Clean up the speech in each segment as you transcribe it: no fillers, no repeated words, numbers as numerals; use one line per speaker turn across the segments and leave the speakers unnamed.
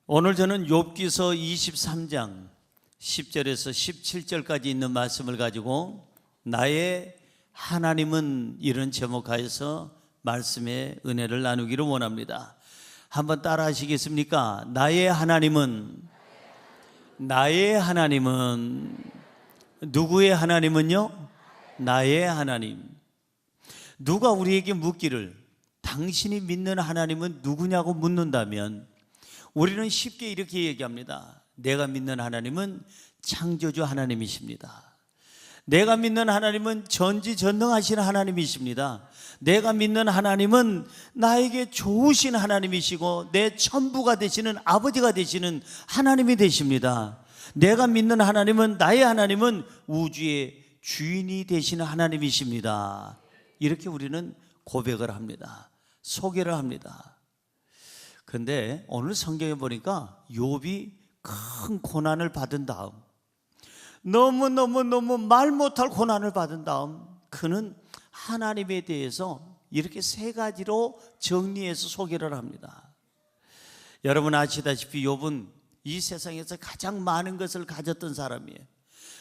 오늘 저는 욥기서 23장 10절에서 17절까지 있는 말씀을 가지고 나의 하나님은 이런 제목하여서 말씀의 은혜를 나누기를 원합니다. 한번 따라 하시겠습니까? 나의 하나님은 누구의 하나님은요? 나의 하나님. 누가 우리에게 묻기를 당신이 믿는 하나님은 누구냐고 묻는다면 우리는 쉽게 이렇게 얘기합니다. 내가 믿는 하나님은 창조주 하나님이십니다. 내가 믿는 하나님은 전지전능하신 하나님이십니다. 내가 믿는 하나님은 나에게 좋으신 하나님이시고 내 천부가 되시는 아버지가 되시는 하나님이 되십니다. 내가 믿는 하나님은, 나의 하나님은 우주의 주인이 되시는 하나님이십니다. 이렇게 우리는 고백을 합니다. 소개를 합니다. 그런데 오늘 성경에 보니까 욥이 큰 고난을 받은 다음, 너무 말 못할 고난을 받은 다음 그는 하나님에 대해서 이렇게 세 가지로 정리해서 소개를 합니다. 여러분 아시다시피 욥은 이 세상에서 가장 많은 것을 가졌던 사람이에요.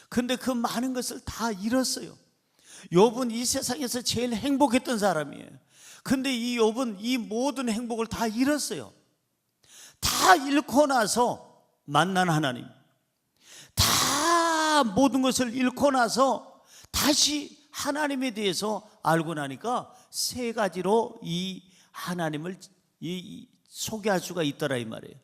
그런데 그 많은 것을 다 잃었어요. 욥은 이 세상에서 제일 행복했던 사람이에요. 그런데 이 욥은 이 모든 행복을 다 잃었어요. 다 잃고 나서 만난 하나님, 다 모든 것을 잃고 나서 다시 하나님에 대해서 알고 나니까 세 가지로 이 하나님을 소개할 수가 있더라 이 말이에요.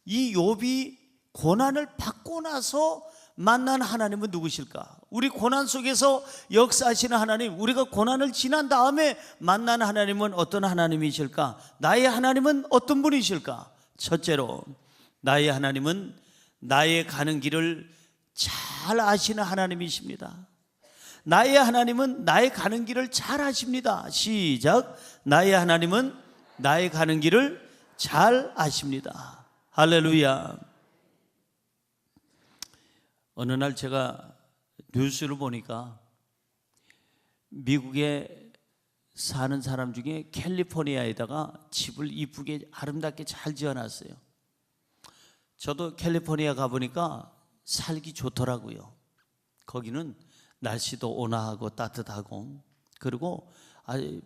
이 욥이 고난을 받고 나서 만난 하나님은 누구실까? 우리 고난 속에서 역사하시는 하나님, 우리가 고난을 지난 다음에 만난 하나님은 어떤 하나님이실까? 나의 하나님은 어떤 분이실까? 첫째로, 나의 하나님은 나의 가는 길을 잘 아시는 하나님이십니다. 나의 하나님은 나의 가는 길을 잘 아십니다. 시작. 나의 하나님은 나의 가는 길을 잘 아십니다. 할렐루야. 어느 날 제가 뉴스를 보니까 미국에 사는 사람 중에 캘리포니아에다가 집을 이쁘게 아름답게 잘 지어놨어요. 저도 캘리포니아 가보니까 살기 좋더라고요. 거기는 날씨도 온화하고 따뜻하고, 그리고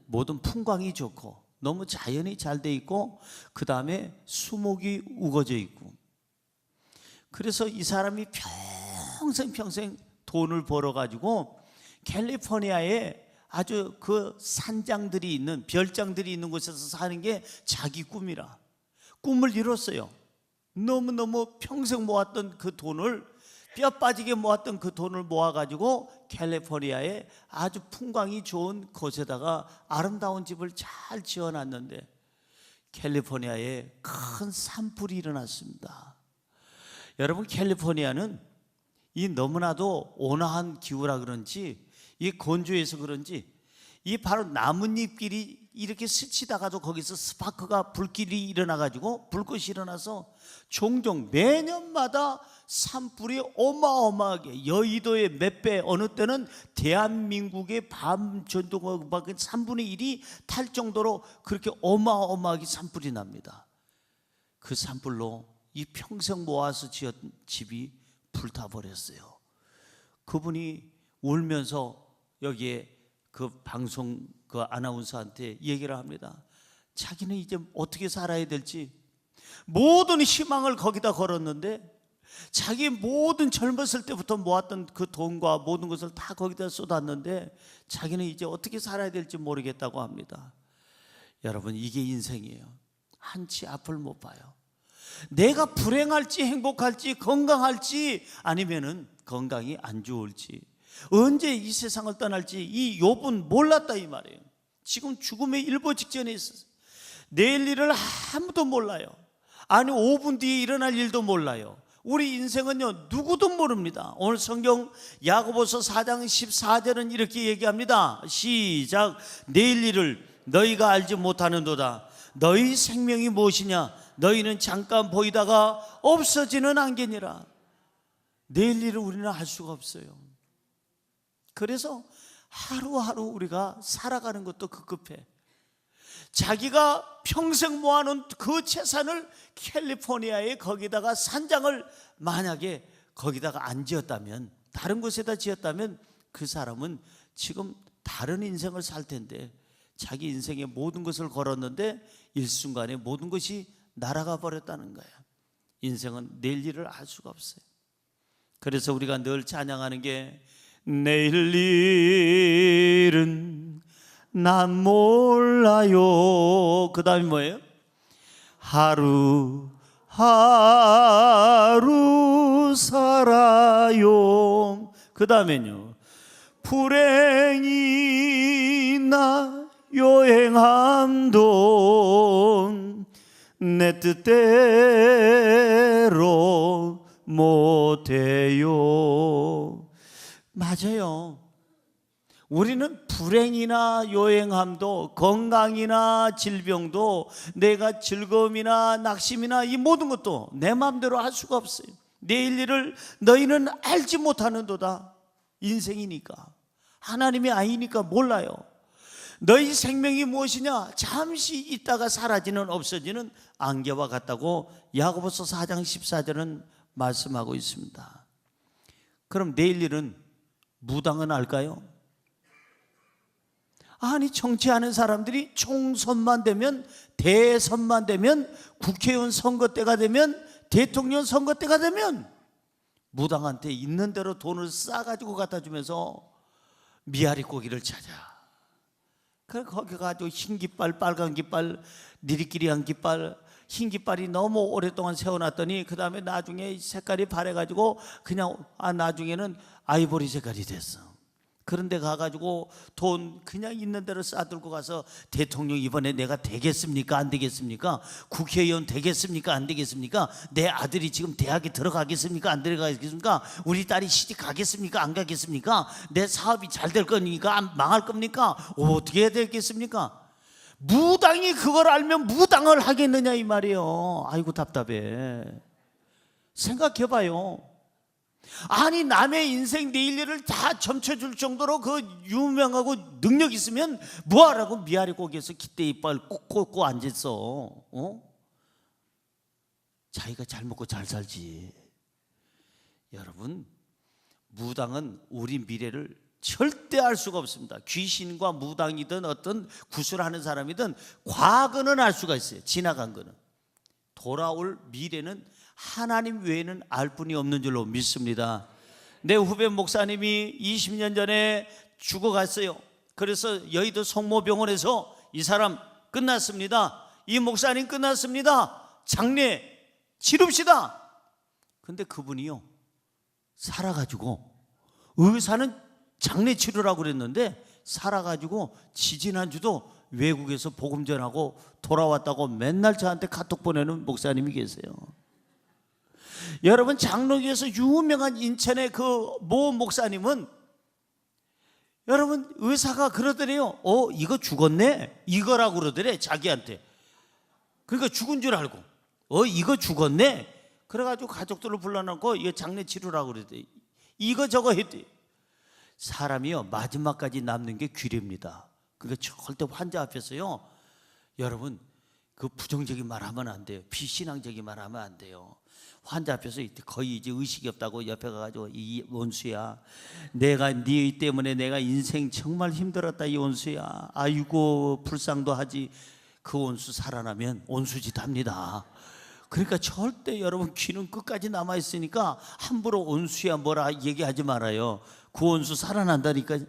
모든 풍광이 좋고 너무 자연이 잘 돼 있고, 그 다음에 수목이 우거져 있고. 그래서 이 사람이 평생 돈을 벌어가지고 캘리포니아에 아주 그 산장들이 있는, 별장들이 있는 곳에서 사는 게 자기 꿈이라 꿈을 이뤘어요. 너무너무 평생 모았던 그 돈을, 뼈 빠지게 모았던 그 돈을 모아가지고 캘리포니아에 아주 풍광이 좋은 곳에다가 아름다운 집을 잘 지어놨는데 캘리포니아에 큰 산불이 일어났습니다. 여러분, 캘리포니아는 이 너무나도 온화한 기후라 그런지, 이 건조해서 그런지, 이 바로 나뭇잎길이 이렇게 스치다가도 거기서 스파크가, 불길이 일어나가지고, 불꽃이 일어나서 종종 매년마다 산불이 어마어마하게, 여의도의 몇 배, 어느 때는 대한민국의 밤 전도가 3분의 1이 탈 정도로 그렇게 어마어마하게 산불이 납니다. 그 산불로 이 평생 모아서 지었던 집이 불타버렸어요. 그분이 울면서 여기에 그 방송 그 아나운서한테 얘기를 합니다. 자기는 이제 어떻게 살아야 될지, 모든 희망을 거기다 걸었는데 자기 모든 젊었을 때부터 모았던 그 돈과 모든 것을 다 거기다 쏟았는데 자기는 이제 어떻게 살아야 될지 모르겠다고 합니다. 여러분, 이게 인생이에요. 한치 앞을 못 봐요. 내가 불행할지 행복할지 건강할지 아니면은 건강이 안 좋을지, 언제 이 세상을 떠날지 이 욥은 몰랐다 이 말이에요. 지금 죽음의 일보 직전에 있어요. 내일 일을 아무도 몰라요. 아니 5분 뒤에 일어날 일도 몰라요. 우리 인생은요 누구도 모릅니다. 오늘 성경 야고보서 4장 14절은 이렇게 얘기합니다. 시작. 내일 일을 너희가 알지 못하는도다. 너희 생명이 무엇이냐? 너희는 잠깐 보이다가 없어지는 안개니라. 내일 일을 우리는 알 수가 없어요. 그래서 하루하루 우리가 살아가는 것도 급급해. 자기가 평생 모아놓은 그 재산을 캘리포니아에 거기다가 산장을 만약에 거기다가 안 지었다면, 다른 곳에다 지었다면 그 사람은 지금 다른 인생을 살 텐데, 자기 인생의 모든 것을 걸었는데 일순간에 모든 것이 날아가 버렸다는 거야. 인생은 내일 일을 알 수가 없어요. 그래서 우리가 늘 찬양하는 게, 내일 일은 난 몰라요. 그 다음에 뭐예요? 하루 하루 살아요. 그 다음에는요, 불행이나 여행함도 내 뜻대로 못해요. 맞아요. 우리는 불행이나 요행함도, 건강이나 질병도, 내가 즐거움이나 낙심이나 이 모든 것도 내 마음대로 할 수가 없어요. 내일 일을 너희는 알지 못하는도다. 인생이니까, 하나님이 아니니까 몰라요. 너희 생명이 무엇이냐? 잠시 있다가 사라지는, 없어지는 안개와 같다고 야고보서 4장 14절은 말씀하고 있습니다. 그럼 내일 일은 무당은 알까요? 아니, 정치하는 사람들이 총선만 되면, 대선만 되면, 국회의원 선거 때가 되면, 대통령 선거 때가 되면 무당한테 있는 대로 돈을 싸가지고 갖다 주면서 미아리 고기를 찾아. 그래, 거기 가지고 흰 깃발, 빨간 깃발, 니리끼리한 깃발, 흰 깃발이 너무 오랫동안 세워놨더니 그 다음에 나중에 색깔이 바래가지고 그냥 나중에는 아이보리 색깔이 됐어. 그런데 가가지고 돈 그냥 있는 대로 싸들고 가서, 대통령 이번에 내가 되겠습니까? 안 되겠습니까? 국회의원 되겠습니까? 안 되겠습니까? 내 아들이 지금 대학에 들어가겠습니까? 안 들어가겠습니까? 우리 딸이 시집 가겠습니까? 안 가겠습니까? 내 사업이 잘 될 겁니까? 안 망할 겁니까? 어떻게 해야 되겠습니까? 무당이 그걸 알면 무당을 하겠느냐 이 말이에요. 아이고 답답해. 생각해봐요. 아니, 남의 인생 내일 일을 다 점쳐줄 정도로 그 유명하고 능력 있으면 뭐하라고 미아리 고기에서 깃대 이빨 꽂고 앉았어. 자기가 잘 먹고 잘 살지. 여러분, 무당은 우리 미래를 절대 알 수가 없습니다. 귀신과 무당이든 어떤 구술하는 사람이든 과거는 알 수가 있어요. 지나간 거는. 돌아올 미래는 하나님 외에는 알 분이 없는 줄로 믿습니다. 내 후배 목사님이 20년 전에 죽어갔어요. 그래서 여의도 성모병원에서 이 사람 끝났습니다. 이 목사님 끝났습니다. 장례 치릅시다. 근데 그분이요, 살아가지고, 의사는 장례 치르라고 그랬는데 살아가지고 지지난주도 외국에서 복음 전하고 돌아왔다고 맨날 저한테 카톡 보내는 목사님이 계세요. 여러분, 장로교에서 유명한 인천의 그 모 목사님은, 여러분, 의사가 그러더래요. 이거 죽었네? 이거라고 그러더래, 자기한테. 그러니까 죽은 줄 알고, 이거 죽었네? 그래가지고 가족들을 불러놓고 이거 장례 치르라고 그러대. 이거 저거 했대. 사람이요, 마지막까지 남는 게 귀례입니다. 그러니까 절대 환자 앞에서요, 여러분, 그 부정적인 말 하면 안 돼요. 비신앙적인 말 하면 안 돼요. 환자 앞에서 거의 이제 의식이 없다고 옆에 가가지고, 이 원수야, 내가 네 때문에 내가 인생 정말 힘들었다, 이 원수야. 아이고 불쌍도 하지. 그 원수 살아나면 원수짓 합니다. 그러니까 절대 여러분, 귀는 끝까지 남아있으니까 함부로 원수야 뭐라 얘기하지 말아요. 그 원수 살아난다니까.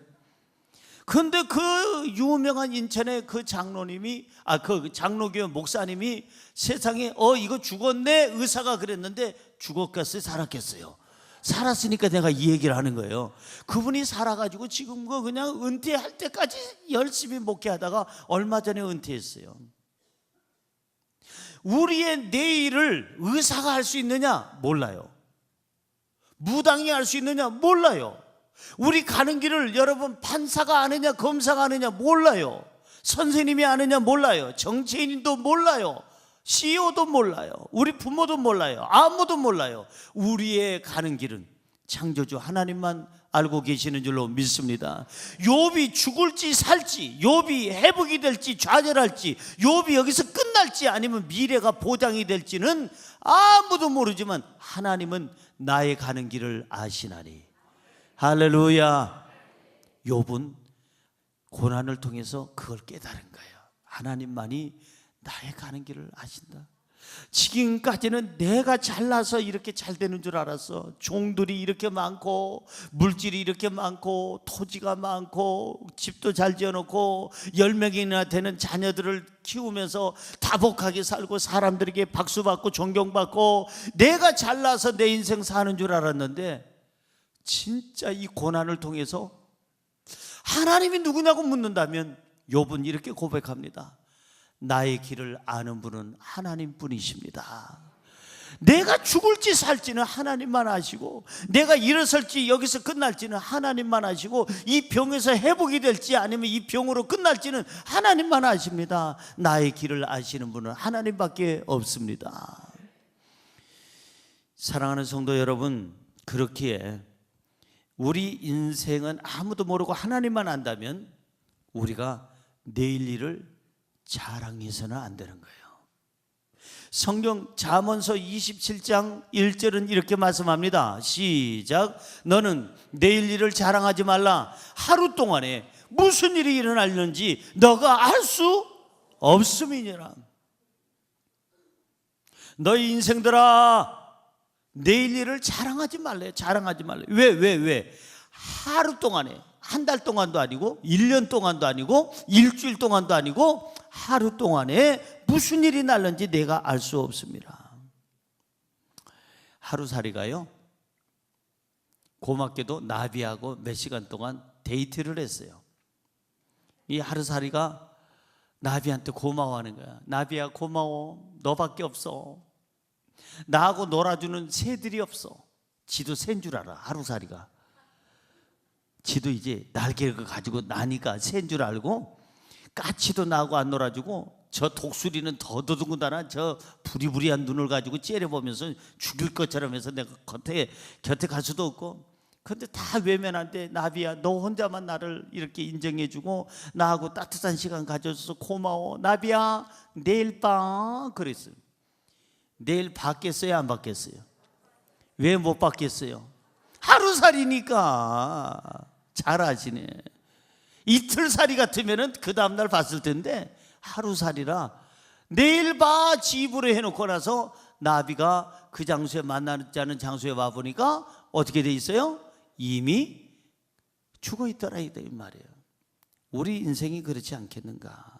그런데 그 유명한 인천의 그 장로님이, 그 장로교 목사님이 세상에 이거 죽었네? 의사가 그랬는데 죽었겠어요? 살았겠어요? 살았으니까 내가 이 얘기를 하는 거예요. 그분이 살아가지고 지금 그냥 은퇴할 때까지 열심히 목회하다가 얼마 전에 은퇴했어요. 우리의 내일을 의사가 할 수 있느냐? 몰라요. 무당이 할 수 있느냐? 몰라요. 우리 가는 길을 여러분, 판사가 아느냐, 검사가 아느냐? 몰라요. 선생님이 아느냐? 몰라요. 정치인도 몰라요. CEO도 몰라요. 우리 부모도 몰라요. 아무도 몰라요. 우리의 가는 길은 창조주 하나님만 알고 계시는 줄로 믿습니다. 욥이 죽을지 살지, 욥이 회복이 될지 좌절할지, 욥이 여기서 끝날지 아니면 미래가 보장이 될지는 아무도 모르지만 하나님은 나의 가는 길을 아시나니. 할렐루야. 욥은 고난을 통해서 그걸 깨달은 거예요. 하나님만이 나의 가는 길을 아신다. 지금까지는 내가 잘나서 이렇게 잘 되는 줄 알았어. 종들이 이렇게 많고 물질이 이렇게 많고 토지가 많고 집도 잘 지어놓고 10명이나 되는 자녀들을 키우면서 다복하게 살고 사람들에게 박수받고 존경받고 내가 잘나서 내 인생 사는 줄 알았는데, 진짜 이 고난을 통해서 하나님이 누구냐고 묻는다면 욥은 이렇게 고백합니다. 나의 길을 아는 분은 하나님뿐이십니다. 내가 죽을지 살지는 하나님만 아시고, 내가 일어설지 여기서 끝날지는 하나님만 아시고, 이 병에서 회복이 될지 아니면 이 병으로 끝날지는 하나님만 아십니다. 나의 길을 아시는 분은 하나님밖에 없습니다. 사랑하는 성도 여러분, 그렇기에 우리 인생은 아무도 모르고 하나님만 안다면 우리가 내일 일을 자랑해서는 안 되는 거예요. 성경 잠언서 27장 1절은 이렇게 말씀합니다. 시작. 너는 내일 일을 자랑하지 말라. 하루 동안에 무슨 일이 일어날는지 너가 알 수 없음이니라. 너희 인생들아, 내일 일을 자랑하지 말래. 자랑하지 말래. 왜? 하루 동안에, 한 달 동안도 아니고 1년 동안도 아니고 일주일 동안도 아니고 하루 동안에 무슨 일이 날는지 내가 알 수 없습니다. 하루살이가요, 고맙게도 나비하고 몇 시간 동안 데이트를 했어요. 이 하루살이가 나비한테 고마워하는 거야. 나비야 고마워. 너밖에 없어. 나하고 놀아주는 새들이 없어. 지도 새인 줄 알아. 하루살이가 지도 이제 날개를 가지고 나니까 새인 줄 알고 까치도 나하고 안 놀아주고, 저 독수리는 더더군다나 저 부리부리한 눈을 가지고 째려보면서 죽일 것처럼 해서 내가 곁에 갈 수도 없고, 근데 다 외면한데 나비야 너 혼자만 나를 이렇게 인정해주고 나하고 따뜻한 시간 가져줘서 고마워. 나비야 내일 봐. 그랬어요. 내일 받겠어요 안 받겠어요? 왜 못 받겠어요? 하루살이니까. 잘 아시네. 이틀살이 같으면 그 다음날 봤을 텐데 하루살이라 내일 봐 집으로 해놓고 나서 나비가 그 장소에 만나지 않은 장소에 와보니까 어떻게 돼 있어요? 이미 죽어 있더라 이 말이에요. 우리 인생이 그렇지 않겠는가?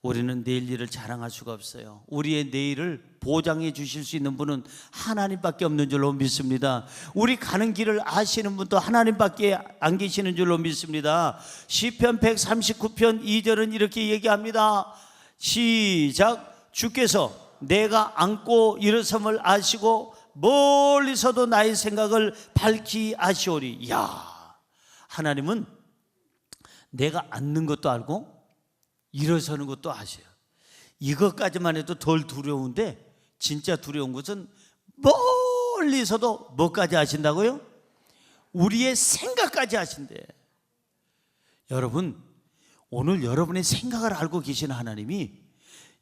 우리는 내일 일을 자랑할 수가 없어요. 우리의 내일을 보장해 주실 수 있는 분은 하나님밖에 없는 줄로 믿습니다. 우리 가는 길을 아시는 분도 하나님밖에 안 계시는 줄로 믿습니다. 시편 139편 2절은 이렇게 얘기합니다. 시작. 주께서 내가 앉고 일어섬을 아시고 멀리서도 나의 생각을 밝히 아시오리. 이야, 하나님은 내가 앉는 것도 알고 일어서는 것도 아셔요. 이것까지만 해도 덜 두려운데, 진짜 두려운 것은 멀리서도 뭐까지 아신다고요? 우리의 생각까지 아신대. 여러분, 오늘 여러분의 생각을 알고 계시는 하나님이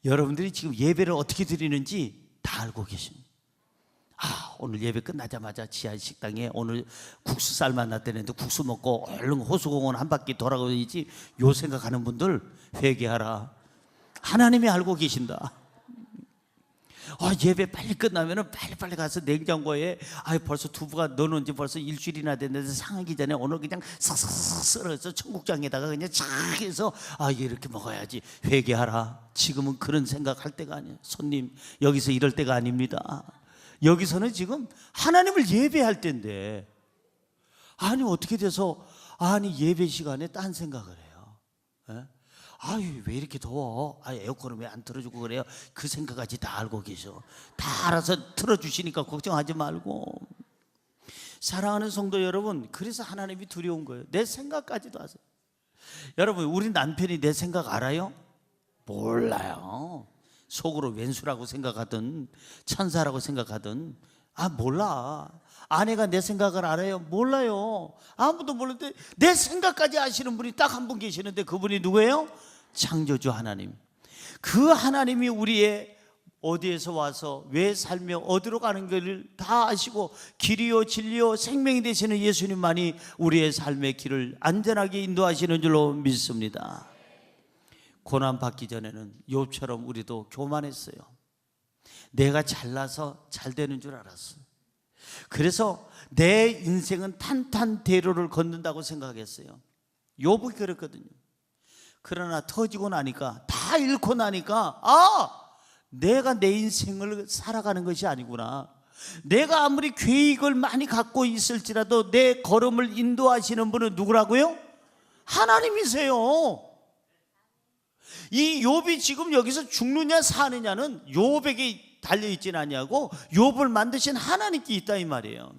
여러분들이 지금 예배를 어떻게 드리는지 다 알고 계십니다. 오늘 예배 끝나자마자 지하 식당에 오늘 국수 쌀 만났다는데 국수 먹고 얼른 호수공원 한 바퀴 돌아가야지, 요 생각하는 분들 회개하라. 하나님이 알고 계신다. 예배 빨리 끝나면 빨리 가서 냉장고에 벌써 두부가 넣어놓은 지 벌써 일주일이나 됐는데 상하기 전에 오늘 그냥 싹싹싹 썰어서 청국장에다가 그냥 쫙 해서 이렇게 먹어야지. 회개하라. 지금은 그런 생각할 때가 아니에요. 손님, 여기서 이럴 때가 아닙니다. 여기서는 지금 하나님을 예배할 때인데, 어떻게 돼서 예배 시간에 딴 생각을 해요? 예? 왜 이렇게 더워? 에어컨은 왜 안 틀어주고 그래요? 그 생각까지 다 알고 계셔. 다 알아서 틀어주시니까 걱정하지 말고. 사랑하는 성도 여러분, 그래서 하나님이 두려운 거예요. 내 생각까지도 아세요. 여러분, 우리 남편이 내 생각 알아요? 몰라요. 속으로 왼수라고 생각하든 천사라고 생각하든 몰라. 아내가 내 생각을 알아요? 몰라요. 아무도 모르는데 내 생각까지 아시는 분이 딱 한 분 계시는데 그분이 누구예요? 창조주 하나님. 그 하나님이 우리의 어디에서 와서 왜 살며 어디로 가는 것을 다 아시고 길이요 진리요 생명이 되시는 예수님만이 우리의 삶의 길을 안전하게 인도하시는 줄로 믿습니다. 고난 받기 전에는 욥처럼 우리도 교만했어요. 내가 잘나서 잘 되는 줄 알았어. 그래서 내 인생은 탄탄대로를 걷는다고 생각했어요. 욥이 그랬거든요. 그러나 터지고 나니까, 다 잃고 나니까 내가 내 인생을 살아가는 것이 아니구나. 내가 아무리 계획을 많이 갖고 있을지라도 내 걸음을 인도하시는 분은 누구라고요? 하나님이세요. 이 욥이 지금 여기서 죽느냐 사느냐는 욥에게 달려있진 아니하고 욥을 만드신 하나님께 있다 이 말이에요.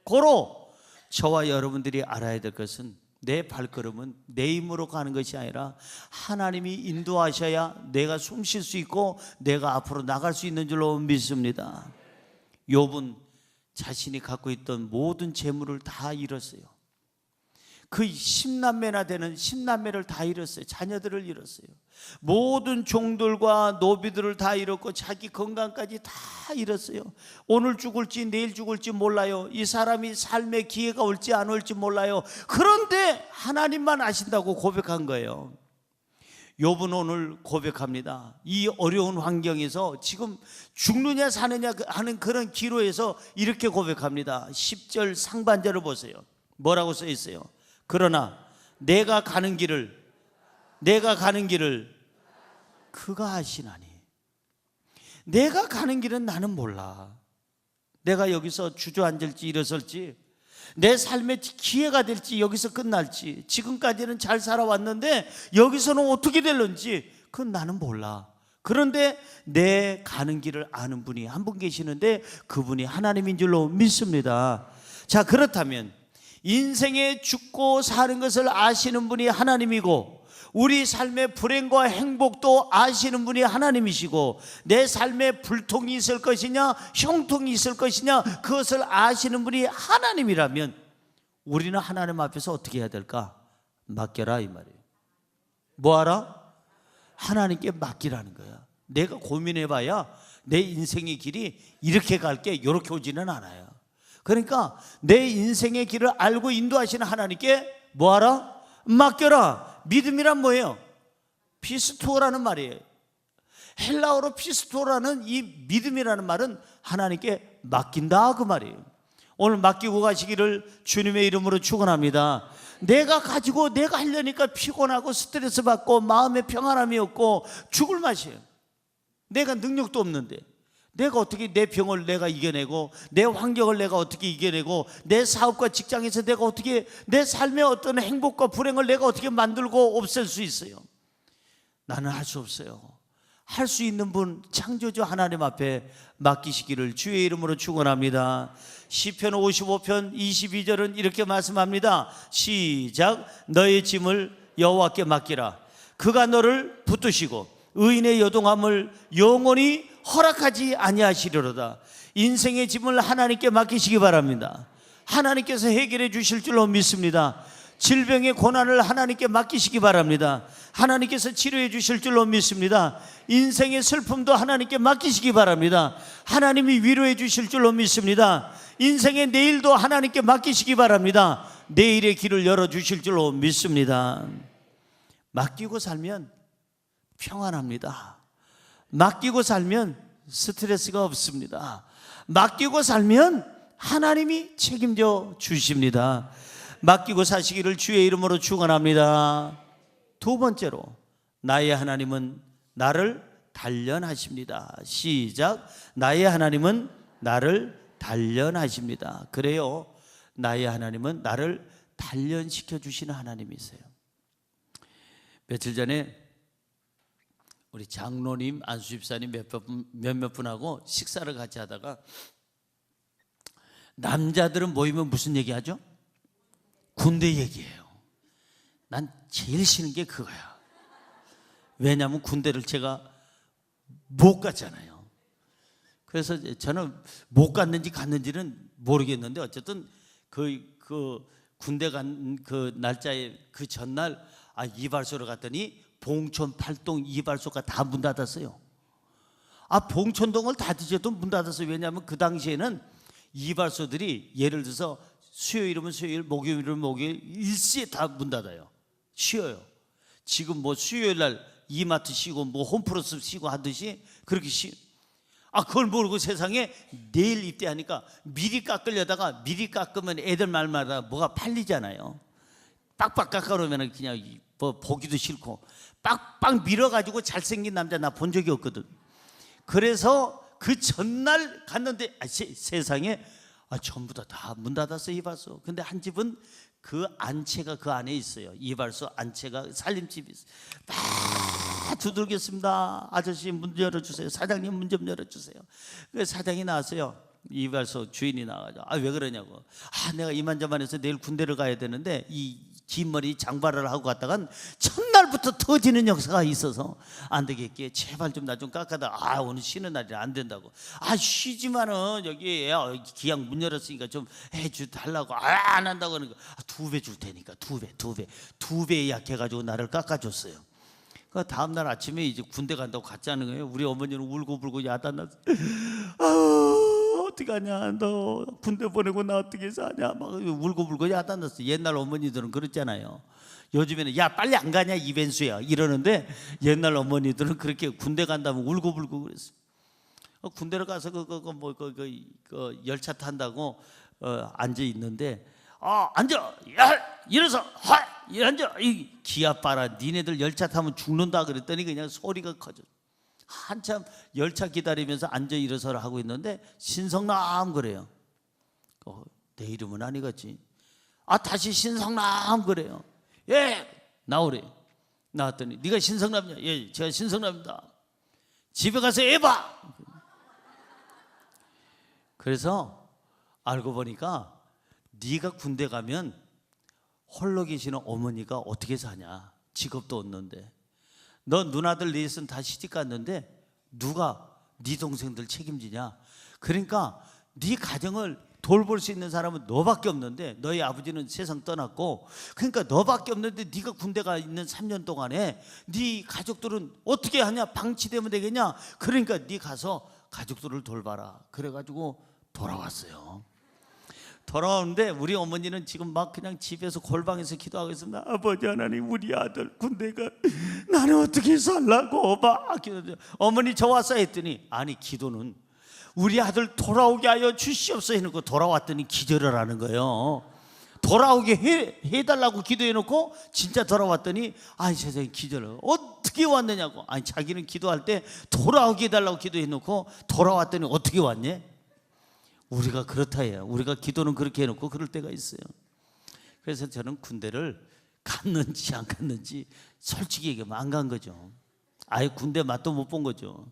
고로 저와 여러분들이 알아야 될 것은 내 발걸음은 내 힘으로 가는 것이 아니라 하나님이 인도하셔야 내가 숨 쉴 수 있고 내가 앞으로 나갈 수 있는 줄로 믿습니다. 욥은 자신이 갖고 있던 모든 재물을 다 잃었어요. 그 10남매나 되는 10남매를 다 잃었어요. 자녀들을 잃었어요. 모든 종들과 노비들을 다 잃었고 자기 건강까지 다 잃었어요. 오늘 죽을지 내일 죽을지 몰라요. 이 사람이 삶의 기회가 올지 안 올지 몰라요. 그런데 하나님만 아신다고 고백한 거예요. 욥은 오늘 고백합니다. 이 어려운 환경에서 지금 죽느냐 사느냐 하는 그런 기로에서 이렇게 고백합니다. 10절 상반절을 보세요. 뭐라고 써 있어요? 그러나 내가 가는 길을 그가 아시나니. 내가 가는 길은 나는 몰라. 내가 여기서 주저앉을지 일어설지, 내 삶의 기회가 될지 여기서 끝날지, 지금까지는 잘 살아왔는데 여기서는 어떻게 될런지 그건 나는 몰라. 그런데 내 가는 길을 아는 분이 한 분 계시는데 그분이 하나님인 줄로 믿습니다. 자, 그렇다면 인생에 죽고 사는 것을 아시는 분이 하나님이고 우리 삶의 불행과 행복도 아시는 분이 하나님이시고 내 삶에 불통이 있을 것이냐 형통이 있을 것이냐 그것을 아시는 분이 하나님이라면 우리는 하나님 앞에서 어떻게 해야 될까? 맡겨라 이 말이에요. 뭐하라? 하나님께 맡기라는 거야. 내가 고민해봐야 내 인생의 길이 이렇게 갈게 이렇게 오지는 않아요. 그러니까 내 인생의 길을 알고 인도하시는 하나님께 뭐하라? 맡겨라. 믿음이란 뭐예요? 피스토라는 말이에요. 헬라어로 피스토라는 이 믿음이라는 말은 하나님께 맡긴다 그 말이에요. 오늘 맡기고 가시기를 주님의 이름으로 축원합니다. 내가 가지고 내가 하려니까 피곤하고 스트레스 받고 마음에 평안함이 없고 죽을 맛이에요. 내가 능력도 없는데 내가 어떻게 내 병을 내가 이겨내고 내 환경을 내가 어떻게 이겨내고 내 사업과 직장에서 내가 어떻게 내 삶의 어떤 행복과 불행을 내가 어떻게 만들고 없앨 수 있어요? 나는 할 수 없어요. 할 수 있는 분 창조주 하나님 앞에 맡기시기를 주의 이름으로 축원합니다. 시편 55편 22절은 이렇게 말씀합니다. 시작. 너의 짐을 여호와께 맡기라. 그가 너를 붙드시고 의인의 요동함을 영원히 허락하지 아니하시리로다. 인생의 짐을 하나님께 맡기시기 바랍니다. 하나님께서 해결해 주실 줄로 믿습니다. 질병의 고난을 하나님께 맡기시기 바랍니다. 하나님께서 치료해 주실 줄로 믿습니다. 인생의 슬픔도 하나님께 맡기시기 바랍니다. 하나님이 위로해 주실 줄로 믿습니다. 인생의 내일도 하나님께 맡기시기 바랍니다. 내일의 길을 열어주실 줄로 믿습니다. 맡기고 살면 평안합니다. 맡기고 살면 스트레스가 없습니다. 맡기고 살면 하나님이 책임져 주십니다. 맡기고 사시기를 주의 이름으로 축원합니다. 두 번째로 나의 하나님은 나를 단련하십니다. 시작. 나의 하나님은 나를 단련하십니다. 그래요. 나의 하나님은 나를 단련시켜 주시는 하나님이세요. 며칠 전에 우리 장로님, 안수집사님 몇몇 분하고 식사를 같이 하다가 남자들은 모이면 무슨 얘기하죠? 군대 얘기해요. 난 제일 싫은 게 그거야. 왜냐하면 군대를 제가 못 갔잖아요. 그래서 저는 못 갔는지 갔는지는 모르겠는데 어쨌든 그 군대 간 그 날짜에 그 전날 이발소를 갔더니 봉천, 팔동 이발소가 다 문 닫았어요. 봉천동을 다 뒤져도 문 닫았어요. 왜냐하면 그 당시에는 이발소들이 예를 들어서 수요일이면 수요일, 목요일이면 목요일 일시에 다 문 닫아요. 쉬어요. 지금 뭐 수요일 날 이마트 쉬고 뭐 홈플러스 쉬고 하듯이 그렇게 그걸 모르고 세상에 내일 입대하니까 미리 깎으려다가 미리 깎으면 애들 말마다 뭐가 팔리잖아요. 빡빡 깎아놓으면 그냥 뭐 보기도 싫고 빡빡 밀어가지고 잘생긴 남자 나 본 적이 없거든. 그래서 그 전날 갔는데 세상에 전부 다 문 닫았어 이발소. 근데 한 집은 그 안채가 그 안에 있어요. 이발소 안채가 살림집이 있어요. 막 두들겼습니다. 아저씨 문 열어주세요. 사장님 문 좀 열어주세요. 그래서 사장이 나왔어요. 이발소 주인이 나와가지고 왜 그러냐고. 내가 이만저만해서 내일 군대를 가야 되는데 이 긴 머리 장발을 하고 갔다간 첫날부터 터지는 역사가 있어서 안 되겠기에 제발 좀 나 좀 깎아다. 오늘 쉬는 날이라 안 된다고. 쉬지만은 여기 기왕 문 열었으니까 좀 해주 달라고. 안 한다고 하는 거. 2배 줄 테니까 2배 약해가지고 나를 깎아줬어요. 그 다음날 아침에 이제 군대 간다고 갔자는 거예요. 우리 어머니는 울고불고 야단났어. 어떡하냐, 너 군대 보내고 나 어떻게 사냐, 막 울고불고 야단났어. 옛날 어머니들은 그랬잖아요. 요즘에는 야 빨리 안 가냐 이벤수야 이러는데 옛날 어머니들은 그렇게 군대 간다면 울고불고 그랬어. 군대를 가서 그 열차 탄다고 앉아 있는데 앉아, 야 일어서, 앉아. 이 기아 빨아, 니네들 열차 타면 죽는다 그랬더니 그냥 소리가 커져. 한참 열차 기다리면서 앉아 일어서라 하고 있는데 신성남 그래요. 내 이름은 아니겠지. 다시 신성남 그래요. 예, 나오래. 나왔더니 네가 신성남이냐? 예, 제가 신성남입니다. 집에 가서 해봐. 그래서 알고 보니까 네가 군대 가면 홀로 계시는 어머니가 어떻게 사냐? 직업도 없는데. 너 누나들 넷은 다 시집 갔는데 누가 네 동생들 책임지냐? 그러니까 네 가정을 돌볼 수 있는 사람은 너밖에 없는데 너희 아버지는 세상 떠났고 그러니까 너밖에 없는데 네가 군대가 있는 3년 동안에 네 가족들은 어떻게 하냐? 방치되면 되겠냐? 그러니까 네 가서 가족들을 돌봐라. 그래가지고 돌아왔어요. 돌아오는데 우리 어머니는 지금 막 그냥 집에서 골방에서 기도하고 있습니다. 아버지 하나님, 우리 아들 군대가 나는 어떻게 살라고 막 기도해요. 어머니 저 왔어 했더니 아니 기도는 우리 아들 돌아오게 하여 주시옵소서 해놓고 돌아왔더니 기절을 하는 거예요. 돌아오게 해달라고 기도해놓고 진짜 돌아왔더니 세상에 기절을 어떻게 왔느냐고. 자기는 기도할 때 돌아오게 해달라고 기도해놓고 돌아왔더니 어떻게 왔냐? 우리가 그렇다예요. 우리가 기도는 그렇게 해놓고 그럴 때가 있어요. 그래서 저는 군대를 갔는지 안 갔는지 솔직히 얘기하면 안 간 거죠. 아예 군대 맛도 못 본 거죠.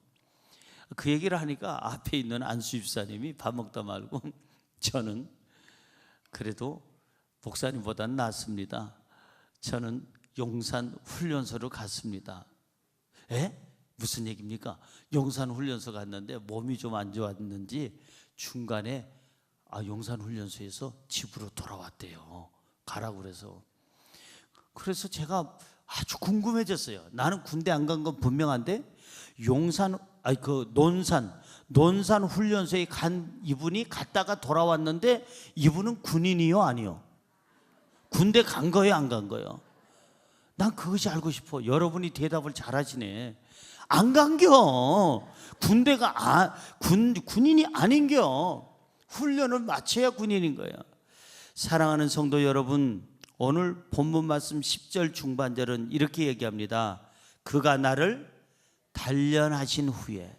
그 얘기를 하니까 앞에 있는 안수 집사님이 밥 먹다 말고 저는 그래도 목사님보다는 낫습니다. 저는 용산 훈련소로 갔습니다. 무슨 얘기입니까? 용산 훈련소 갔는데 몸이 좀 안 좋았는지 중간에 용산 훈련소에서 집으로 돌아왔대요. 가라고 그래서. 그래서 제가 아주 궁금해졌어요. 나는 군대 안 간 건 분명한데 논산 훈련소에 간 이분이 갔다가 돌아왔는데 이분은 군인이요 아니요? 군대 간 거예요 안 간 거예요? 난 그것이 알고 싶어. 여러분이 대답을 잘하시네. 안 간겨. 군대가 군인이 아닌겨. 훈련을 마쳐야 군인인 거야. 사랑하는 성도 여러분, 오늘 본문 말씀 10절 중반절은 이렇게 얘기합니다. 그가 나를 단련하신 후에.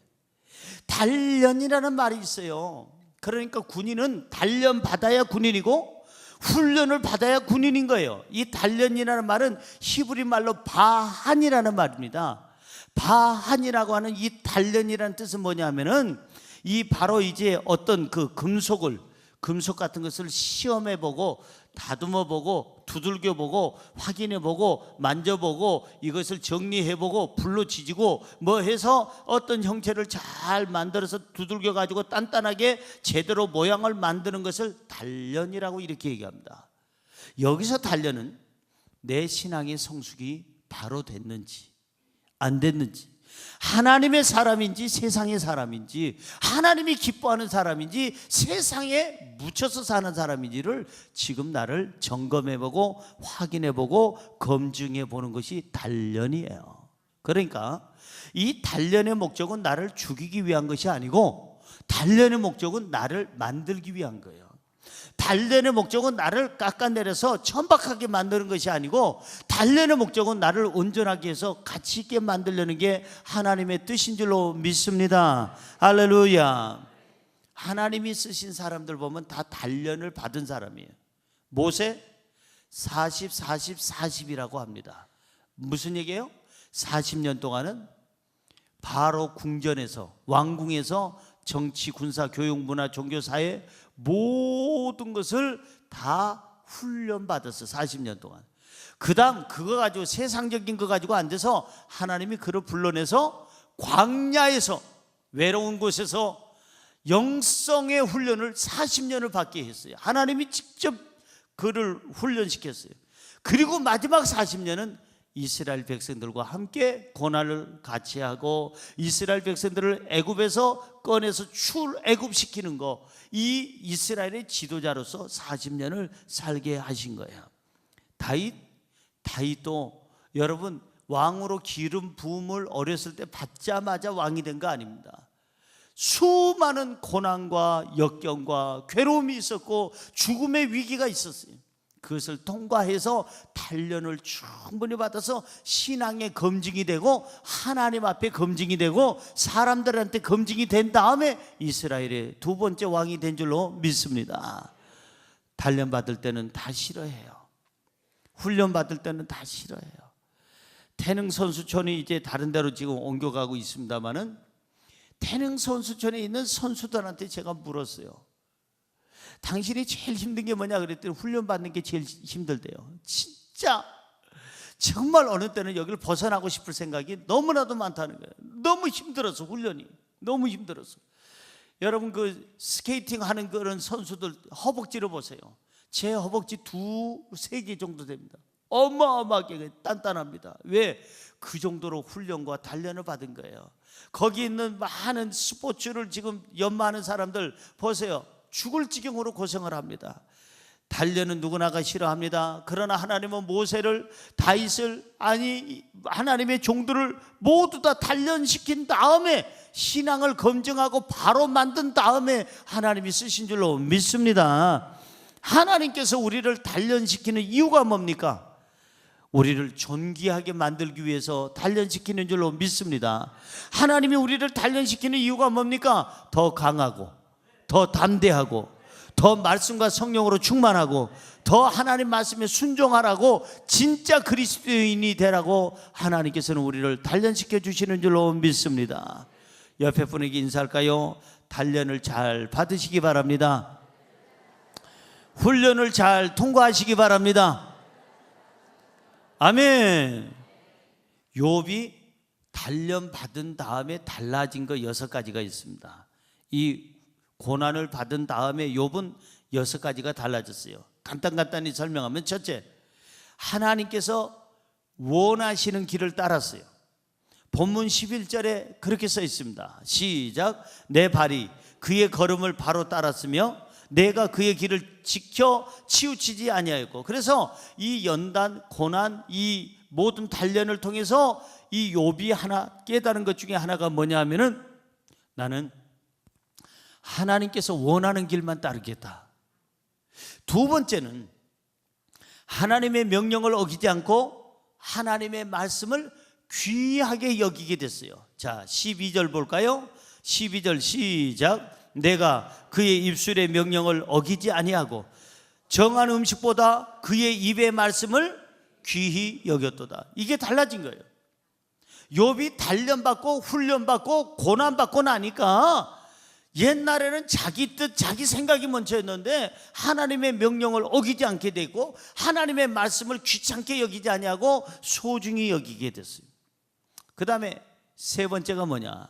단련이라는 말이 있어요. 그러니까 군인은 단련 받아야 군인이고 훈련을 받아야 군인인 거예요. 이 단련이라는 말은 히브리 말로 바한이라는 말입니다. 바한이라고 하는 이 단련이라는 뜻은 뭐냐면은 이 바로 이제 어떤 그 금속 같은 것을 시험해 보고 다듬어보고 두들겨보고 확인해보고 만져보고 이것을 정리해보고 불로 지지고 뭐 해서 어떤 형태를 잘 만들어서 두들겨가지고 단단하게 제대로 모양을 만드는 것을 단련이라고 이렇게 얘기합니다. 여기서 단련은 내 신앙의 성숙이 바로 됐는지 안 됐는지, 하나님의 사람인지 세상의 사람인지, 하나님이 기뻐하는 사람인지 세상에 묻혀서 사는 사람인지를 지금 나를 점검해보고 확인해보고 검증해보는 것이 단련이에요. 그러니까 이 단련의 목적은 나를 죽이기 위한 것이 아니고 단련의 목적은 나를 만들기 위한 거예요. 단련의 목적은 나를 깎아내려서 천박하게 만드는 것이 아니고 단련의 목적은 나를 온전하게 해서 가치 있게 만들려는 게 하나님의 뜻인 줄로 믿습니다. 할렐루야. 하나님이 쓰신 사람들 보면 다 단련을 받은 사람이에요. 모세 40, 40, 40이라고 합니다. 무슨 얘기예요? 40년 동안은 바로 궁전에서, 왕궁에서 정치, 군사, 교육, 문화, 종교, 사회 모든 것을 다 훈련받았어. 40년 동안. 그 다음 그거 가지고, 세상적인 거 가지고 안 돼서 하나님이 그를 불러내서 광야에서, 외로운 곳에서 영성의 훈련을 40년을 받게 했어요. 하나님이 직접 그를 훈련시켰어요. 그리고 마지막 40년은 이스라엘 백성들과 함께 고난을 같이 하고 이스라엘 백성들을 애굽에서 꺼내서 출애굽시키는 거, 이 이스라엘의 지도자로서 40년을 살게 하신 거예요. 다윗도 여러분 왕으로 기름 부음을 어렸을 때 받자마자 왕이 된 거 아닙니다. 수많은 고난과 역경과 괴로움이 있었고 죽음의 위기가 있었어요. 그것을 통과해서 단련을 충분히 받아서 신앙의 검증이 되고 하나님 앞에 검증이 되고 사람들한테 검증이 된 다음에 이스라엘의 두 번째 왕이 된 줄로 믿습니다. 단련 받을 때는 다 싫어해요. 훈련 받을 때는 다 싫어해요. 태릉 선수촌이 이제 다른 데로 지금 옮겨가고 있습니다만은 태릉 선수촌에 있는 선수들한테 제가 물었어요. 당신이 제일 힘든 게 뭐냐 그랬더니 훈련 받는 게 제일 힘들대요. 진짜 정말 어느 때는 여기를 벗어나고 싶을 생각이 너무나도 많다는 거예요. 너무 힘들어서, 훈련이 너무 힘들어서. 여러분 그 스케이팅 하는 그런 선수들 허벅지를 보세요. 제 허벅지 2-3개 정도 됩니다. 어마어마하게 단단합니다. 왜? 그 정도로 훈련과 단련을 받은 거예요. 거기 있는 많은 스포츠를 지금 연마하는 사람들 보세요. 죽을 지경으로 고생을 합니다. 단련은 누구나가 싫어합니다. 그러나 하나님은 모세를, 다윗을, 아니 하나님의 종들을 모두 다 단련시킨 다음에 신앙을 검증하고 바로 만든 다음에 하나님이 쓰신 줄로 믿습니다. 하나님께서 우리를 단련시키는 이유가 뭡니까? 우리를 존귀하게 만들기 위해서 단련시키는 줄로 믿습니다. 하나님이 우리를 단련시키는 이유가 뭡니까? 더 강하고 더 담대하고 더 말씀과 성령으로 충만하고 더 하나님 말씀에 순종하라고, 진짜 그리스도인이 되라고 하나님께서는 우리를 단련시켜 주시는 줄로 믿습니다. 옆에 분에게 인사할까요? 단련을 잘 받으시기 바랍니다. 훈련을 잘 통과하시기 바랍니다. 아멘. 욥이 단련 받은 다음에 달라진 거 6가지가 있습니다. 이 고난을 받은 다음에 욥은 6가지가 달라졌어요. 간단히 설명하면, 첫째, 하나님께서 원하시는 길을 따랐어요. 본문 11절에 그렇게 써 있습니다. 시작. 내 발이 그의 걸음을 바로 따랐으며 내가 그의 길을 지켜 치우치지 아니하였고. 그래서 이 연단, 고난, 이 모든 단련을 통해서 이 욥이 하나 깨달은 것 중에 하나가 뭐냐 하면은, 나는 하나님께서 원하는 길만 따르겠다. 두 번째는 하나님의 명령을 어기지 않고 하나님의 말씀을 귀하게 여기게 됐어요. 자, 12절 볼까요? 12절 시작. 내가 그의 입술의 명령을 어기지 아니하고 정한 음식보다 그의 입의 말씀을 귀히 여겼도다. 이게 달라진 거예요. 욥이 단련받고 훈련받고 고난받고 나니까 옛날에는 자기 뜻, 자기 생각이 먼저였는데 하나님의 명령을 어기지 않게 됐고 하나님의 말씀을 귀찮게 여기지 아니하고 소중히 여기게 됐어요. 그 다음에 세 번째가 뭐냐?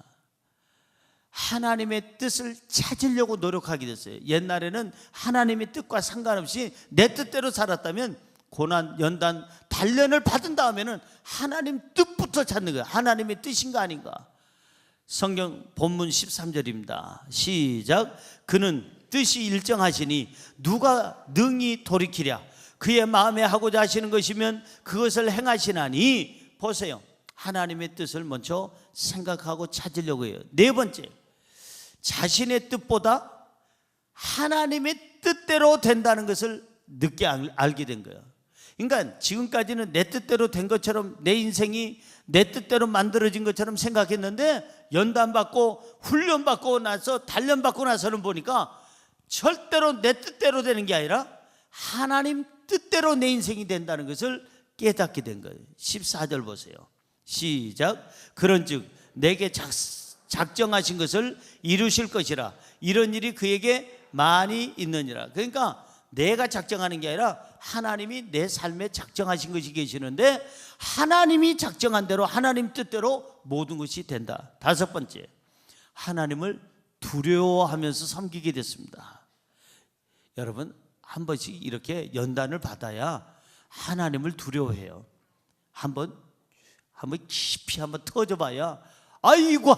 하나님의 뜻을 찾으려고 노력하게 됐어요. 옛날에는 하나님의 뜻과 상관없이 내 뜻대로 살았다면 고난, 연단, 단련을 받은 다음에는 하나님 뜻부터 찾는 거예요. 하나님의 뜻인가 아닌가. 성경 본문 13절입니다. 시작. 그는 뜻이 일정하시니 누가 능히 돌이키랴. 그의 마음에 하고자 하시는 것이면 그것을 행하시나니. 보세요. 하나님의 뜻을 먼저 생각하고 찾으려고 해요. 네 번째, 자신의 뜻보다 하나님의 뜻대로 된다는 것을 늦게 알게 된 거예요. 그러니까 지금까지는 내 뜻대로 된 것처럼, 내 인생이 내 뜻대로 만들어진 것처럼 생각했는데 연단받고 훈련받고 나서, 단련받고 나서는 보니까 절대로 내 뜻대로 되는 게 아니라 하나님 뜻대로 내 인생이 된다는 것을 깨닫게 된 거예요. 14절 보세요. 시작. 그런즉 내게 작정하신 것을 이루실 것이라. 이런 일이 그에게 많이 있느니라. 그러니까 내가 작정하는 게 아니라 하나님이 내 삶에 작정하신 것이 계시는데 하나님이 작정한 대로, 하나님 뜻대로 모든 것이 된다. 다섯 번째, 하나님을 두려워하면서 섬기게 됐습니다. 여러분, 한 번씩 이렇게 연단을 받아야 하나님을 두려워해요. 한번 깊이 한번 터져봐야, 아이고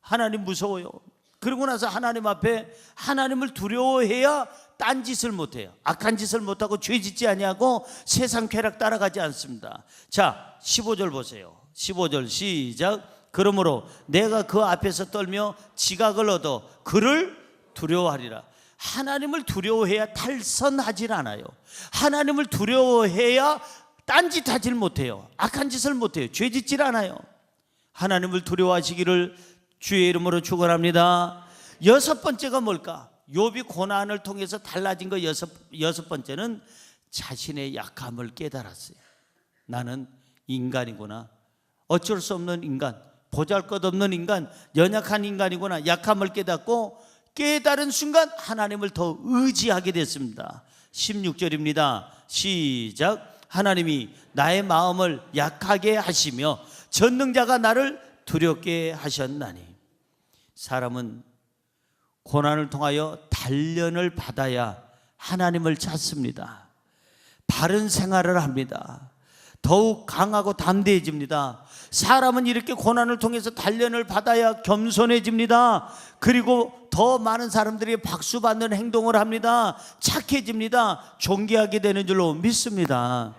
하나님 무서워요. 그러고 나서 하나님 앞에 하나님을 두려워해야 딴짓을 못해요. 악한 짓을 못하고 죄짓지 아니하고 세상 쾌락 따라가지 않습니다. 자, 15절 보세요. 15절 시작. 그러므로 내가 그 앞에서 떨며 지각을 얻어 그를 두려워하리라. 하나님을 두려워해야 탈선하질 않아요. 하나님을 두려워해야 딴짓하질 못해요. 악한 짓을 못해요. 죄짓질 않아요. 하나님을 두려워하시기를 주의 이름으로 축원합니다. 여섯 번째가 뭘까? 욥이 고난을 통해서 달라진 거 여섯 번째는 자신의 약함을 깨달았어요. 나는 인간이구나. 어쩔 수 없는 인간, 보잘것없는 인간, 연약한 인간이구나. 약함을 깨닫고 깨달은 순간 하나님을 더 의지하게 됐습니다. 16절입니다. 시작. 하나님이 나의 마음을 약하게 하시며 전능자가 나를 두렵게 하셨나니. 사람은 고난을 통하여 단련을 받아야 하나님을 찾습니다. 바른 생활을 합니다. 더욱 강하고 담대해집니다. 사람은 이렇게 고난을 통해서 단련을 받아야 겸손해집니다. 그리고 더 많은 사람들이 박수받는 행동을 합니다. 착해집니다. 존귀하게 되는 줄로 믿습니다.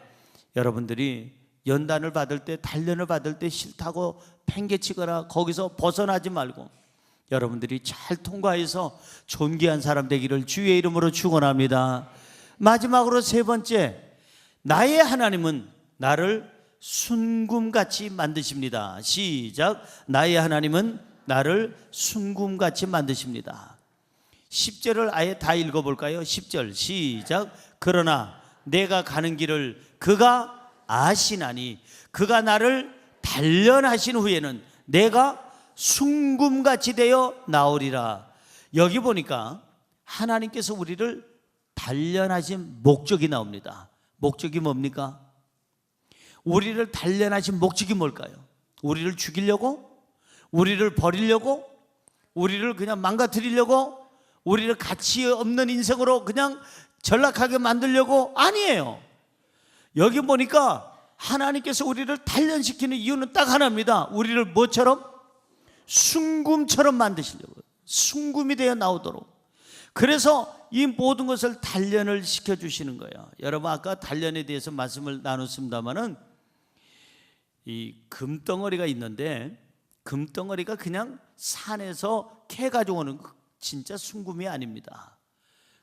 여러분들이 연단을 받을 때, 단련을 받을 때 싫다고 팽개치거나 거기서 벗어나지 말고 여러분들이 잘 통과해서 존귀한 사람 되기를 주의 이름으로 축원합니다. 마지막으로 세 번째, 나의 하나님은 나를 순금같이 만드십니다. 시작. 나의 하나님은 나를 순금같이 만드십니다. 10절을 아예 다 읽어볼까요? 10절 시작. 그러나 내가 가는 길을 그가 아시나니 그가 나를 단련하신 후에는 내가 순금같이 되어 나오리라. 여기 보니까 하나님께서 우리를 단련하신 목적이 나옵니다. 목적이 뭡니까? 우리를 단련하신 목적이 뭘까요? 우리를 죽이려고? 우리를 버리려고? 우리를 그냥 망가뜨리려고? 우리를 가치 없는 인생으로 그냥 전락하게 만들려고? 아니에요. 여기 보니까 하나님께서 우리를 단련시키는 이유는 딱 하나입니다. 우리를 뭐처럼? 순금처럼 만드시려고. 순금이 되어 나오도록. 그래서 이 모든 것을 단련을 시켜주시는 거예요. 여러분, 아까 단련에 대해서 말씀을 나눴습니다마는 이 금덩어리가 있는데 금덩어리가 그냥 산에서 캐 가지고 오는 진짜 순금이 아닙니다.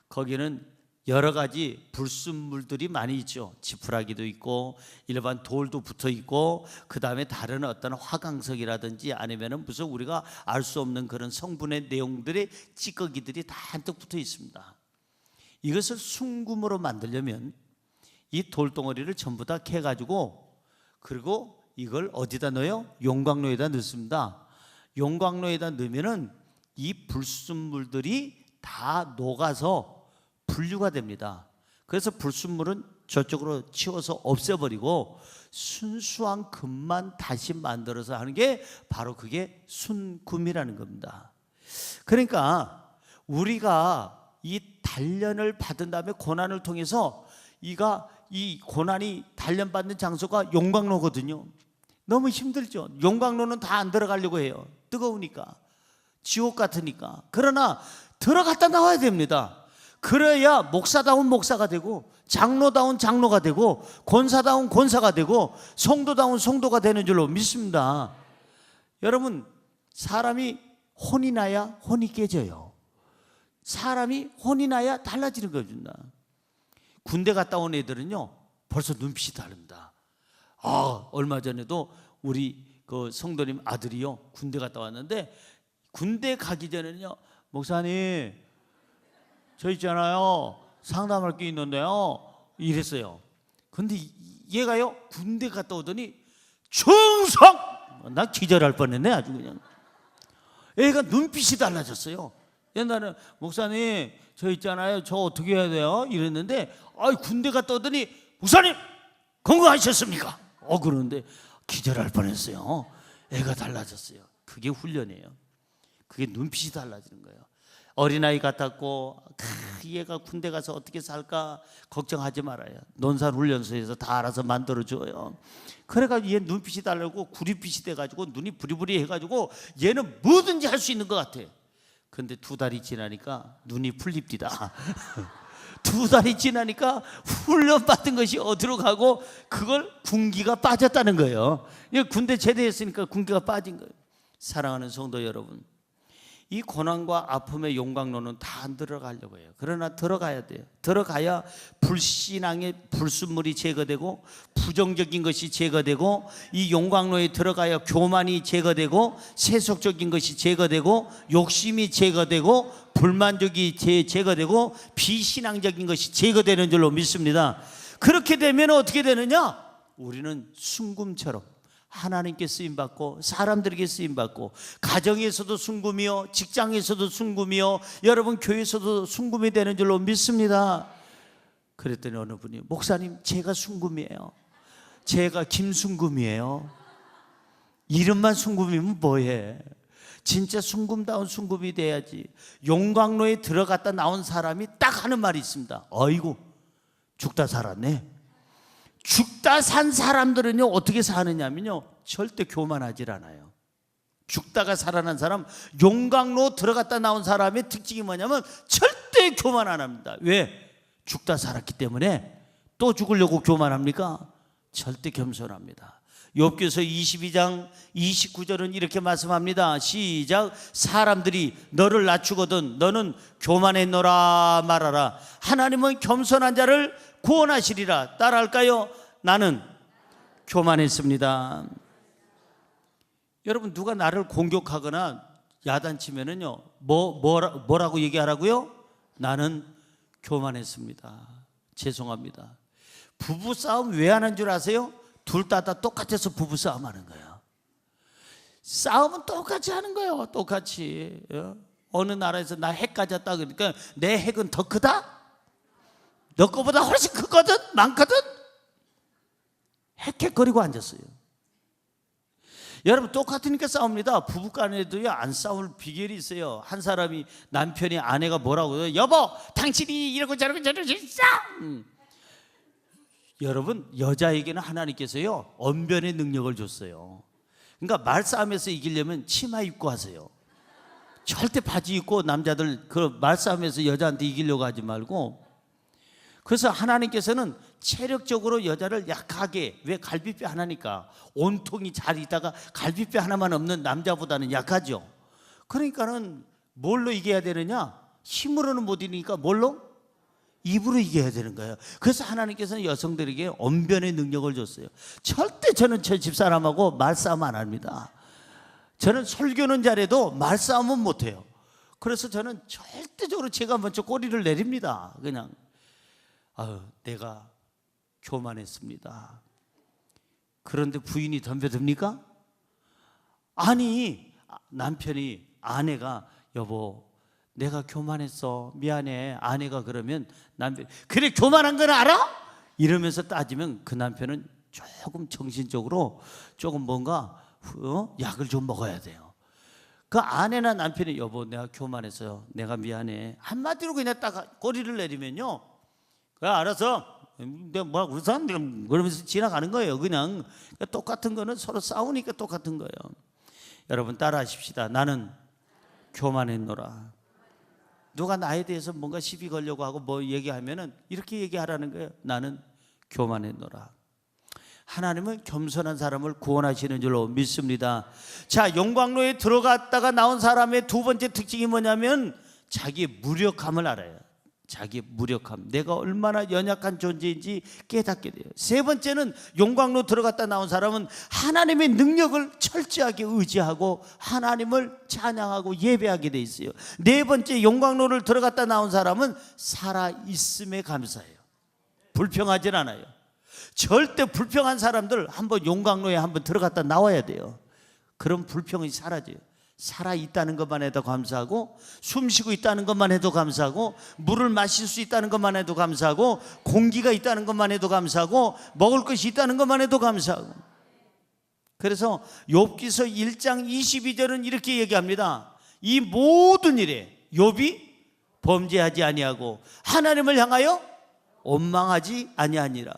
거기는 여러 가지 불순물들이 많이 있죠. 지푸라기도 있고 일반 돌도 붙어 있고 그 다음에 다른 어떤 화강석이라든지 아니면은 무슨 우리가 알 수 없는 그런 성분의 내용들의 찌꺼기들이 다 한뜩 붙어 있습니다. 이것을 순금으로 만들려면 이 돌덩어리를 전부 다 캐 가지고 그리고 이걸 어디다 넣어요? 용광로에다 넣습니다. 용광로에다 넣으면은 이 불순물들이 다 녹아서 분류가 됩니다. 그래서 불순물은 저쪽으로 치워서 없애버리고 순수한 금만 다시 만들어서 하는 게 바로 그게 순금이라는 겁니다. 그러니까 우리가 이 단련을 받은 다음에 고난을 통해서 이 고난이 단련받는 장소가 용광로거든요. 너무 힘들죠. 용광로는 다 안 들어가려고 해요. 뜨거우니까, 지옥 같으니까. 그러나 들어갔다 나와야 됩니다. 그래야 목사다운 목사가 되고, 장로다운 장로가 되고, 권사다운 권사가 되고, 성도다운 성도가 되는 줄로 믿습니다. 여러분, 사람이 혼이 나야 혼이 깨져요. 사람이 혼이 나야 달라지는 겁니다. 군대 갔다 온 애들은요, 벌써 눈빛이 다릅니다. 얼마 전에도 우리 그 성도님 아들이요, 군대 갔다 왔는데, 군대 가기 전에는요, 목사님, 저 있잖아요, 상담할 게 있는데요, 이랬어요. 근데 얘가요, 군대 갔다 오더니 충성! 나 기절할 뻔했네, 아주 그냥. 애가 눈빛이 달라졌어요. 옛날에는 목사님, 저 있잖아요, 저 어떻게 해야 돼요? 이랬는데, 군대 갔다 오더니 목사님, 건강하셨습니까? 그러는데 기절할 뻔했어요. 애가 달라졌어요. 그게 훈련이에요. 그게 눈빛이 달라지는 거예요. 어린아이 같았고, 얘가 군대 가서 어떻게 살까 걱정하지 말아요. 논산훈련소에서 다 알아서 만들어줘요. 그래가지고 얘 눈빛이 달라고 구릿빛이 돼가지고 눈이 부리부리 해가지고 얘는 뭐든지 할 수 있는 것 같아. 근데 2달이 지나니까 눈이 풀립니다. 2달이 지나니까 훈련받은 것이 어디로 가고, 그걸 군기가 빠졌다는 거예요. 군대 제대했으니까 군기가 빠진 거예요. 사랑하는 성도 여러분, 이 고난과 아픔의 용광로는 다 안 들어가려고 해요. 그러나 들어가야 돼요. 들어가야 불신앙의 불순물이 제거되고, 부정적인 것이 제거되고, 이 용광로에 들어가야 교만이 제거되고, 세속적인 것이 제거되고, 욕심이 제거되고, 불만족이 제거되고, 비신앙적인 것이 제거되는 줄로 믿습니다. 그렇게 되면 어떻게 되느냐? 우리는 순금처럼 하나님께 쓰임받고, 사람들에게 쓰임받고, 가정에서도 순금이요, 직장에서도 순금이요, 여러분 교회에서도 순금이 되는 줄로 믿습니다. 그랬더니 어느 분이, 목사님, 제가 순금이에요. 제가 김순금이에요. 이름만 순금이면 뭐해? 진짜 순금다운 순금이 돼야지. 용광로에 들어갔다 나온 사람이 딱 하는 말이 있습니다. 어이구, 죽다 살았네. 죽다 산 사람들은요, 어떻게 사느냐면요, 절대 교만하질 않아요. 죽다가 살아난 사람, 용광로 들어갔다 나온 사람의 특징이 뭐냐면 절대 교만 안 합니다. 왜? 죽다 살았기 때문에. 또 죽으려고 교만합니까? 절대 겸손합니다. 욥기서 22장 29절은 이렇게 말씀합니다. 시작. 사람들이 너를 낮추거든 너는 교만했노라 말하라. 하나님은 겸손한 자를 구원하시리라. 따라할까요? 나는 교만했습니다. 여러분, 누가 나를 공격하거나 야단치면은요, 뭐라고 얘기하라고요? 나는 교만했습니다. 죄송합니다. 부부싸움 왜 하는 줄 아세요? 둘 다 똑같아서 부부싸움 하는 거예요. 싸움은 똑같이 하는 거예요. 똑같이. 어느 나라에서 나 핵 가졌다 그러니까 내 핵은 더 크다? 너 거보다 훨씬 크거든? 많거든? 헥헥거리고 앉았어요. 여러분, 똑같으니까 싸웁니다. 부부간에도요, 안 싸울 비결이 있어요. 한 사람이, 남편이 아내가 뭐라고 해요? 여보, 당신이 이러고 저러고 있어. 여러분, 여자에게는 하나님께서요, 언변의 능력을 줬어요. 그러니까 말싸움에서 이기려면 치마 입고 하세요. 절대 바지 입고 남자들 그 말싸움에서 여자한테 이기려고 하지 말고. 그래서 하나님께서는 체력적으로 여자를 약하게, 왜? 갈비뼈 하나니까. 온통이 잘 있다가 갈비뼈 하나만 없는 남자보다는 약하죠. 그러니까는 뭘로 이겨야 되느냐? 힘으로는 못 이기니까 뭘로? 입으로 이겨야 되는 거예요. 그래서 하나님께서는 여성들에게 언변의 능력을 줬어요. 절대 저는 저 집사람하고 말싸움 안 합니다. 저는 설교는 잘해도 말싸움은 못해요. 그래서 저는 절대적으로 제가 먼저 꼬리를 내립니다. 그냥 내가 교만했습니다. 그런데 부인이 덤벼듭니까? 아니, 남편이, 아내가 여보 내가 교만했어 미안해. 아내가 그러면 남편 그래 교만한 건 알아? 이러면서 따지면 그 남편은 조금 정신적으로 조금 뭔가 약을 좀 먹어야 돼요. 그 아내나 남편이 여보 내가 교만했어요 내가 미안해 한마디로 그냥 딱 꼬리를 내리면요 그래 알았어 내가 뭐라고 그래서 그러면서 지나가는 거예요. 그냥 똑같은 거는 서로 싸우니까 똑같은 거예요. 여러분 따라하십시다. 나는 교만했노라. 누가 나에 대해서 뭔가 시비 걸려고 하고 뭐 얘기하면은 이렇게 얘기하라는 거예요. 나는 교만했노라. 하나님은 겸손한 사람을 구원하시는 줄로 믿습니다. 자, 영광로에 들어갔다가 나온 사람의 두 번째 특징이 뭐냐면 자기의 무력함을 알아요. 자기의 무력함, 내가 얼마나 연약한 존재인지 깨닫게 돼요. 세 번째는 용광로 들어갔다 나온 사람은 하나님의 능력을 철저하게 의지하고 하나님을 찬양하고 예배하게 돼 있어요. 네 번째, 용광로를 들어갔다 나온 사람은 살아있음에 감사해요. 불평하진 않아요. 절대 불평한 사람들 한번 용광로에 한번 들어갔다 나와야 돼요. 그럼 불평이 사라져요. 살아있다는 것만 해도 감사하고, 숨 쉬고 있다는 것만 해도 감사하고, 물을 마실 수 있다는 것만 해도 감사하고, 공기가 있다는 것만 해도 감사하고, 먹을 것이 있다는 것만 해도 감사하고. 그래서 욥기서 1장 22절은 이렇게 얘기합니다. 이 모든 일에 욥이 범죄하지 아니하고 하나님을 향하여 원망하지 아니하니라.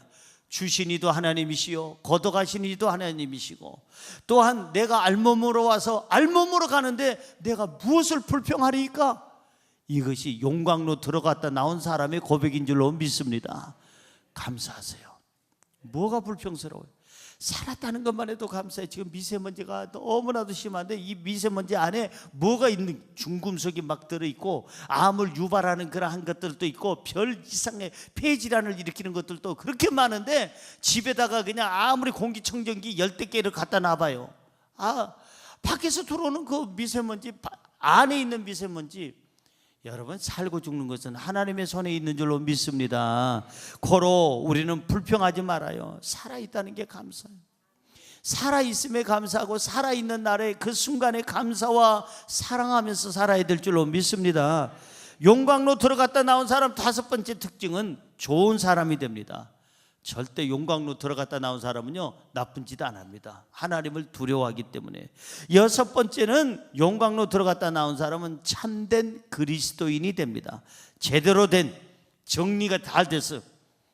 주신 이도 하나님이시요 거둬가신 이도 하나님이시고, 또한 내가 알몸으로 와서 알몸으로 가는데 내가 무엇을 불평하리까? 이것이 용광로 들어갔다 나온 사람의 고백인 줄로 믿습니다. 감사하세요. 뭐가 불평스러워요? 살았다는 것만 해도 감사해요. 지금 미세먼지가 너무나도 심한데 이 미세먼지 안에 뭐가 있는, 중금속이 막 들어있고 암을 유발하는 그러한 것들도 있고 별 이상의 폐질환을 일으키는 것들도 그렇게 많은데 집에다가 그냥 아무리 공기청정기 10대 개를 갖다 놔봐요. 밖에서 들어오는 그 미세먼지, 안에 있는 미세먼지, 여러분 살고 죽는 것은 하나님의 손에 있는 줄로 믿습니다. 고로 우리는 불평하지 말아요. 살아있다는 게 감사해요. 살아있음에 감사하고 살아있는 날에 그 순간에 감사와 사랑하면서 살아야 될 줄로 믿습니다. 용광로 들어갔다 나온 사람 다섯 번째 특징은 좋은 사람이 됩니다. 절대 용광로 들어갔다 나온 사람은요 나쁜 짓 안 합니다. 하나님을 두려워하기 때문에. 여섯 번째는 용광로 들어갔다 나온 사람은 참된 그리스도인이 됩니다. 제대로 된 정리가 다 돼서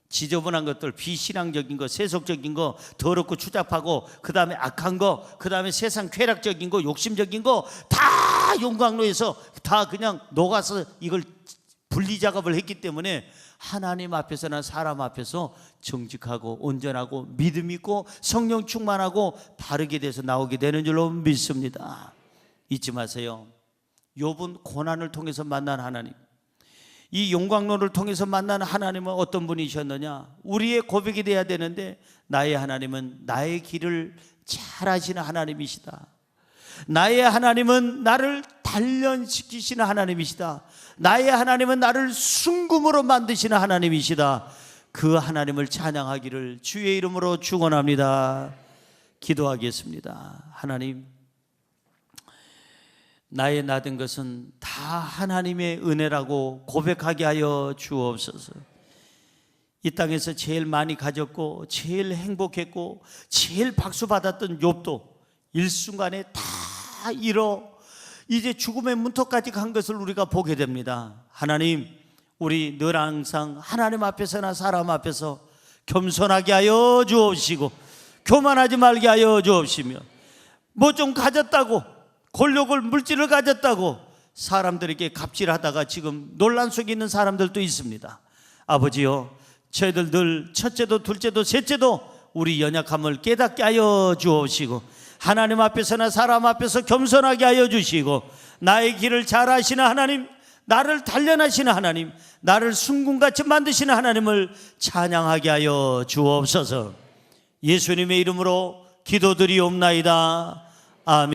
지저분한 것들, 비신앙적인 거, 세속적인 거, 더럽고 추잡하고, 그 다음에 악한 거, 그 다음에 세상 쾌락적인 거, 욕심적인 거 다 용광로에서 다 그냥 녹아서 이걸 분리작업을 했기 때문에 하나님 앞에서나 사람 앞에서 정직하고 온전하고 믿음 있고 성령 충만하고 바르게 돼서 나오게 되는 줄로 믿습니다. 잊지 마세요. 욥은 고난을 통해서 만난 하나님, 이 용광로를 통해서 만난 하나님은 어떤 분이셨느냐? 우리의 고백이 돼야 되는데, 나의 하나님은 나의 길을 잘 아시는 하나님이시다. 나의 하나님은 나를 단련시키시는 하나님이시다. 나의 하나님은 나를 순금으로 만드시는 하나님이시다. 그 하나님을 찬양하기를 주의 이름으로 축원합니다. 기도하겠습니다. 하나님, 나의 나된 것은 다 하나님의 은혜라고 고백하게 하여 주옵소서. 이 땅에서 제일 많이 가졌고 제일 행복했고 제일 박수 받았던 욥도 일순간에 다 잃어 이제 죽음의 문턱까지 간 것을 우리가 보게 됩니다. 하나님, 우리 늘 항상 하나님 앞에서나 사람 앞에서 겸손하게 하여 주옵시고 교만하지 말게 하여 주옵시며, 뭐 좀 가졌다고, 권력을, 물질을 가졌다고 사람들에게 갑질하다가 지금 논란 속에 있는 사람들도 있습니다. 아버지요, 저희들 늘 첫째도 둘째도 셋째도 우리 연약함을 깨닫게 하여 주옵시고, 하나님 앞에서나 사람 앞에서 겸손하게 하여 주시고, 나의 길을 잘 아시는 하나님, 나를 단련하시는 하나님, 나를 순금같이 만드시는 하나님을 찬양하게 하여 주옵소서. 예수님의 이름으로 기도드리옵나이다. 아멘.